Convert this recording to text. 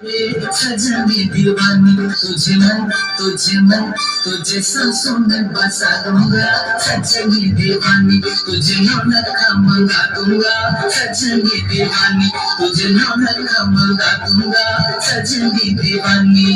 सजनी दीवानी तुझे सांसों में बसा दूंगा। सजनी दीवानी तुझे रौनक का मंगा दूंगा। सजनी दीवानी तुझे रौनक का मंगा दूंगा। सजनी दीवानी